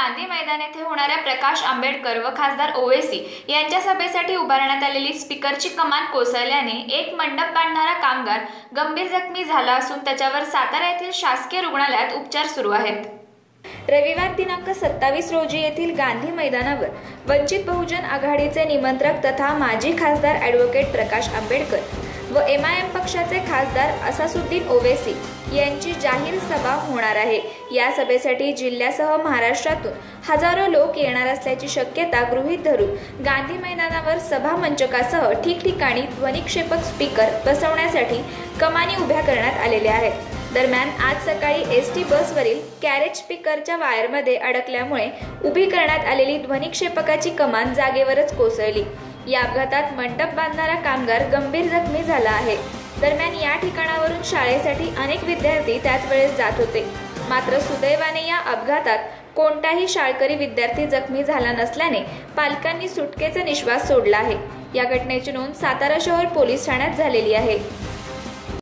गांधी मैदान येथे होणाऱ्या प्रकाश आंबेडकर व खासदार ओवैसी यांच्या सभेसाठी उभारण्यात आलेली स्पीकरची कमान कोसळल्याने एक मंडप बांधणारा कामगार गंभीर जखमी झाला असून त्याच्यावर सातारा येथील शासकीय रुग्णालयात उपचार सुरू आहेत। रविवार दिनांक 27 रोजी येथील गांधी मैदानावर वंचित बहुजन आघाडीचे निमंत्रक तथा माजी खासदार ॲडव्होकेट प्रकाश आंबेडकर व MIM पक्षाचे खासदार असासुद्दीन ओवैसी यांची जाहीर सभा होणार आहे। या सभेसाठी जिल्ह्यासह महाराष्ट्रातून हजारो लोक येणार असल्याची शक्यता गृहीत धरून गांधी मैदानावर सभा मंचकासह ठिकठिकाणी ध्वनिक्षेपक स्पीकर बसवण्यासाठी कमानी उभ्या करण्यात आलेल्या आहेत। दरम्यान आज सकाळी ST बसवरील कॅरेज स्पीकरच्या वायरमध्ये अडकल्यामुळे उभी करण्यात आलेली ध्वनिक्षेपकाची कमान जागेवरच कोसळली। या अपघातात मंडप बांधणारा कामगार गंभीर जखमी झाला आहे। दरम्यान या ठिकाणावरून शाळेसाठी अनेक विद्यार्थी त्याच वेळेस जात होते। मात्र सुदैवाने या अपघातात कोणताही शाळकरी विद्यार्थी जखमी झाला नसल्याने पालकांनी सुटकेचा निश्वास सोडला आहे। या घटनेची नोंद सातारा शहर पोलीस ठाण्यात झालेली आहे।